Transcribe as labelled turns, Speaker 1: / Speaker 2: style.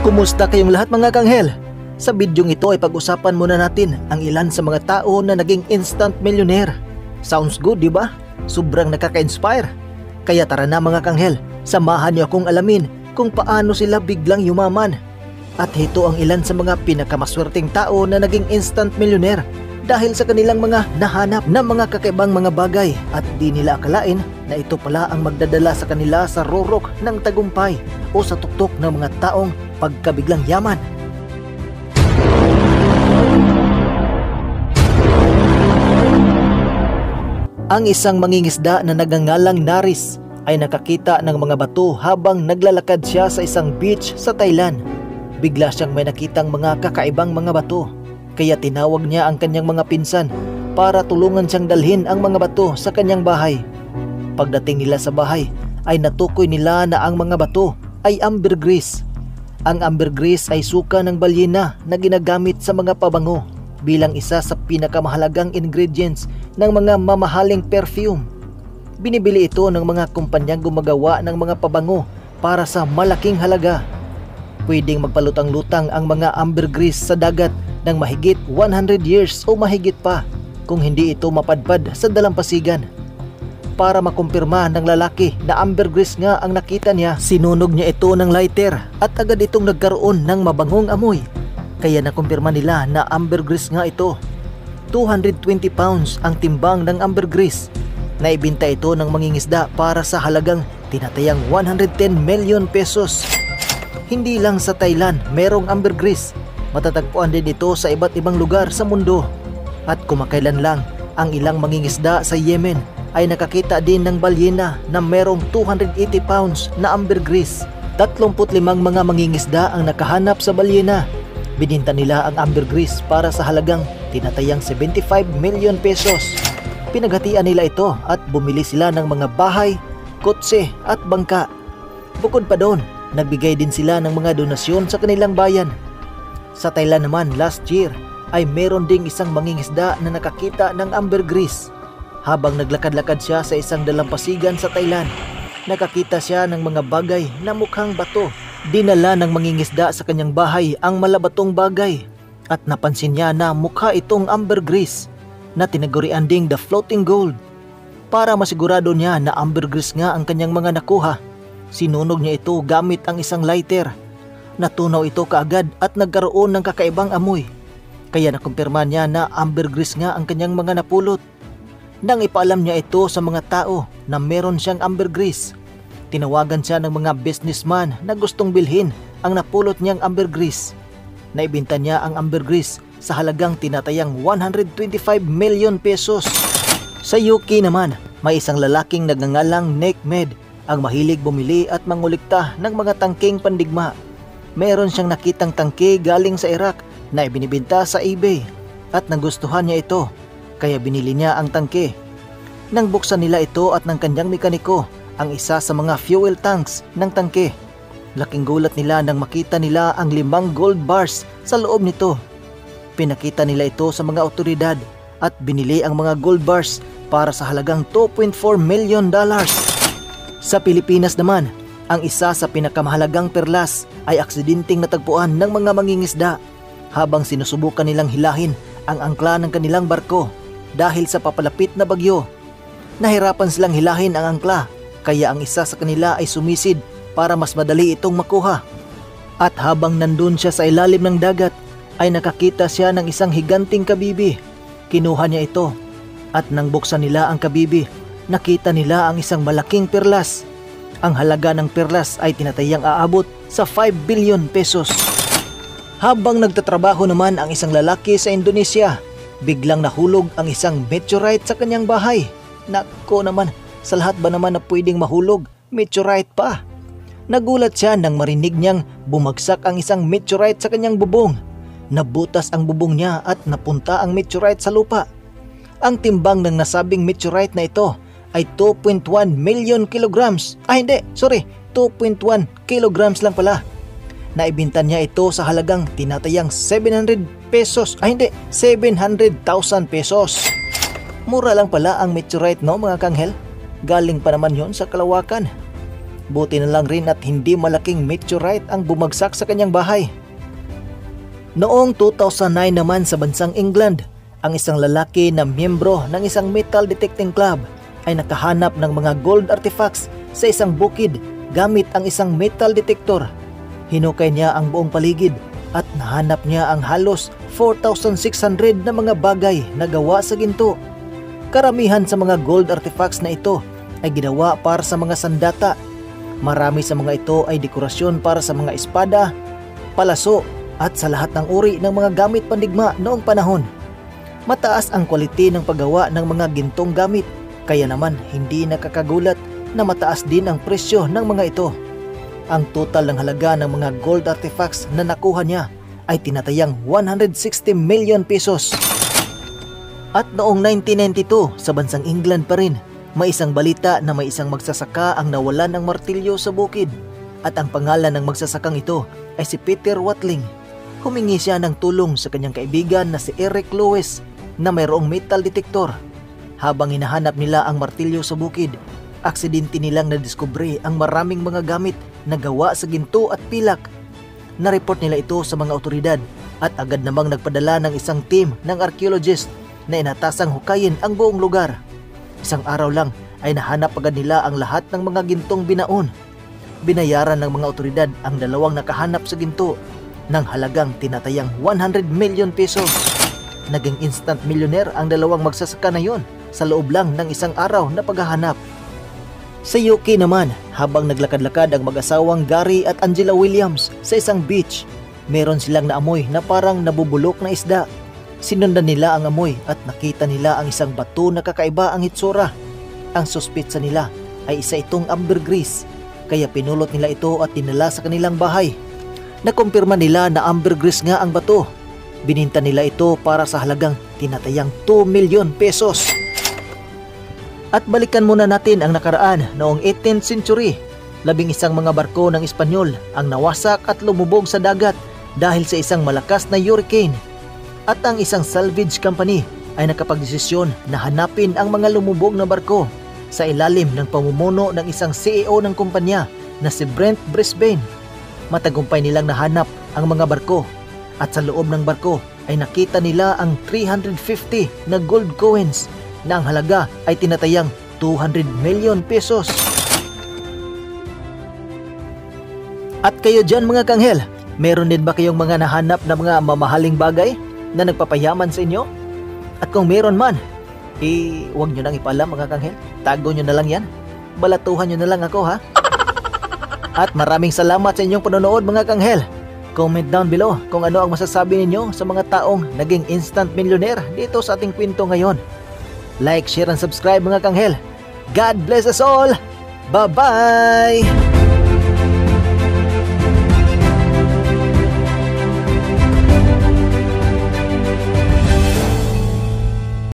Speaker 1: Kumusta kayong lahat mga kanghel? Sa bidyong ito ay pag-usapan muna natin ang ilan sa mga tao na naging instant millionaire. Sounds good, di ba? Sobrang nakaka-inspire. Kaya tara na mga kanghel, samahan niyo akong alamin kung paano sila biglang yumaman. At ito ang ilan sa mga pinakamaswerteng tao na naging instant millionaire dahil sa kanilang mga nahanap na mga kakaibang mga bagay at di nila akalain na ito pala ang magdadala sa kanila sa rorok ng tagumpay o sa tuktok ng mga taong pagkabiglang yaman. Ang isang mangingisda na nagngangalang Naris ay nakakita ng mga bato habang naglalakad siya sa isang beach sa Thailand. Bigla siyang may nakitang mga kakaibang mga bato, kaya tinawag niya ang kanyang mga pinsan para tulungan siyang dalhin ang mga bato sa kanyang bahay. Pagdating nila sa bahay ay natukoy nila na ang mga bato ay ambergris. Ang ambergris ay suka ng balyena na ginagamit sa mga pabango bilang isa sa pinakamahalagang ingredients ng mga mamahaling perfume. Binibili ito ng mga kumpanyang gumagawa ng mga pabango para sa malaking halaga. Pwedeng magpalutang-lutang ang mga ambergris sa dagat ng mahigit 100 years o mahigit pa kung hindi ito mapadpad sa dalampasigan. Para makumpirma ng lalaki na ambergris nga ang nakita niya, sinunog niya ito ng lighter at agad itong nagkaroon ng mabangong amoy. Kaya nakumpirma nila na ambergris nga ito. 220 pounds ang timbang ng ambergris. Naibenta ito ng mangingisda para sa halagang tinatayang 110 million pesos. Hindi lang sa Thailand merong ambergris. Matatagpuan din ito sa iba't ibang lugar sa mundo. At kumakailan lang, ang ilang mangingisda sa Yemen ay nakakita din ng balyena na merong 280 pounds na ambergris. 35 mga mangingisda ang nakahanap sa balyena. Bininta nila ang ambergris para sa halagang tinatayang 75 million pesos. Pinaghatian nila ito at bumili sila ng mga bahay, kotse at bangka. Bukod pa doon, nagbigay din sila ng mga donasyon sa kanilang bayan. Sa Thailand naman last year ay meron ding isang mangingisda na nakakita ng ambergris. Habang naglakad-lakad siya sa isang dalampasigan sa Thailand, nakakita siya ng mga bagay na mukhang bato. Dinala ng mangingisda sa kanyang bahay ang malabatong bagay at napansin niya na mukha itong ambergris na tinagurian ding the floating gold. Para masigurado niya na ambergris nga ang kanyang mga nakuha, sinunog niya ito gamit ang isang lighter. Natunaw ito kaagad at nagkaroon ng kakaibang amoy. Kaya nakumpirma niya na ambergris nga ang kanyang mga napulot. Nang ipaalam niya ito sa mga tao na meron siyang ambergris, tinawagan siya ng mga businessman na gustong bilhin ang napulot niyang ambergris. Naibenta niya ang ambergris sa halagang tinatayang 125 million pesos. Sa UK naman, may isang lalaking nagngangalang Nick Med ang mahilig bumili at mangulikta ng mga tangkeng pandigma. Meron siyang nakitang tangke galing sa Iraq na ibinibenta sa eBay at nagustuhan niya ito. Kaya binili niya ang tangke. Nang buksan nila ito at ng kanyang mekaniko ang isa sa mga fuel tanks ng tangke, laking gulat nila nang makita nila ang 5 gold bars sa loob nito. Pinakita nila ito sa mga otoridad at binili ang mga gold bars para sa halagang $2.4 million. Sa Pilipinas naman, ang isa sa pinakamahalagang perlas ay aksidenteng natagpuan ng mga mangingisda habang sinusubukan nilang hilahin ang angkla ng kanilang barko. Dahil sa papalapit na bagyo, nahirapan silang hilahin ang angkla, kaya ang isa sa kanila ay sumisid para mas madali itong makuha. At habang nandun siya sa ilalim ng dagat, ay nakakita siya ng isang higanting kabibi. Kinuha niya ito, at nang buksan nila ang kabibi, nakita nila ang isang malaking perlas. Ang halaga ng perlas ay tinatayang aabot sa 5 billion pesos. Habang nagtatrabaho naman ang isang lalaki sa Indonesia, biglang nahulog ang isang meteorite sa kanyang bahay. Nako naman, sa lahat ba naman na pwedeng mahulog, meteorite pa? Nagulat siya nang marinig niyang bumagsak ang isang meteorite sa kanyang bubong. Nabutas ang bubong niya at napunta ang meteorite sa lupa. Ang timbang ng nasabing meteorite na ito ay 2.1 million kilograms. 2.1 kilograms lang pala. Naibinta niya ito sa halagang tinatayang 700,000 pesos. Mura lang pala ang meteorite, no mga kanghel? Galing pa naman yon sa kalawakan. Buti na lang rin at hindi malaking meteorite ang bumagsak sa kanyang bahay. Noong 2009 naman sa bansang England, ang isang lalaki na miyembro ng isang metal detecting club ay nakahanap ng mga gold artifacts sa isang bukid gamit ang isang metal detector. Hinukay niya ang buong paligid at nahanap niya ang halos 4,600 na mga bagay na gawa sa ginto. Karamihan sa mga gold artifacts na ito ay ginawa para sa mga sandata. Marami sa mga ito ay dekorasyon para sa mga espada, palaso at sa lahat ng uri ng mga gamit pandigma noong panahon. Mataas ang kwaliti ng paggawa ng mga gintong gamit, kaya naman hindi nakakagulat na mataas din ang presyo ng mga ito. Ang total ng halaga ng mga gold artifacts na nakuha niya ay tinatayang 160 million pesos. At noong 1992 sa bansang England pa rin, may isang balita na may isang magsasaka ang nawalan ng martilyo sa bukid. At ang pangalan ng magsasakang ito ay si Peter Watling. Humingi siya ng tulong sa kanyang kaibigan na si Eric Lewis na mayroong metal detector. Habang hinahanap nila ang martilyo sa bukid, aksidente nilang nadiskubre ang maraming mga gamit na gawa sa ginto at pilak. Na-report nila ito sa mga otoridad at agad namang nagpadala ng isang team ng archaeologist na inatasang hukayin ang buong lugar. Isang araw lang ay nahanap agad nila ang lahat ng mga gintong binaon. Binayaran ng mga otoridad ang dalawang nakahanap sa ginto ng halagang tinatayang 100 million pesos. Naging instant millionaire ang dalawang magsasaka na yon sa loob lang ng isang araw na paghahanap. Sa UK naman, habang naglakad-lakad ang mag-asawang Gary at Angela Williams sa isang beach, meron silang naamoy na parang nabubulok na isda. Sinundan nila ang amoy at nakita nila ang isang bato na kakaiba ang hitsura. Ang suspetsa nila ay isa itong ambergris, kaya pinulot nila ito at dinala sa kanilang bahay. Nakumpirma nila na ambergris nga ang bato. Bininta nila ito para sa halagang tinatayang 2 million pesos. At balikan muna natin ang nakaraan noong 18th century. 11 mga barko ng Espanyol ang nawasak at lumubog sa dagat dahil sa isang malakas na hurricane. At ang isang salvage company ay nakapagdesisyon na hanapin ang mga lumubog na barko sa ilalim ng pamumuno ng isang CEO ng kumpanya na si Brent Brisbane. Matagumpay nilang nahanap ang mga barko at sa loob ng barko ay nakita nila ang 350 na gold coins na ang halaga ay tinatayang 200 million pesos. At kayo dyan mga kanghel, meron din ba kayong mga nahanap na mga mamahaling bagay na nagpapayaman sa inyo? At kung meron man, huwag nyo nang ipalam mga kanghel. Tago nyo na lang yan. Balatuhan nyo na lang ako ha. At maraming salamat sa inyong panonood mga kanghel. Comment down below kung ano ang masasabi ninyo sa mga taong naging instant millionaire dito sa ating kwento ngayon. Like, share, and subscribe mga kanghel. God bless us all! Bye-bye!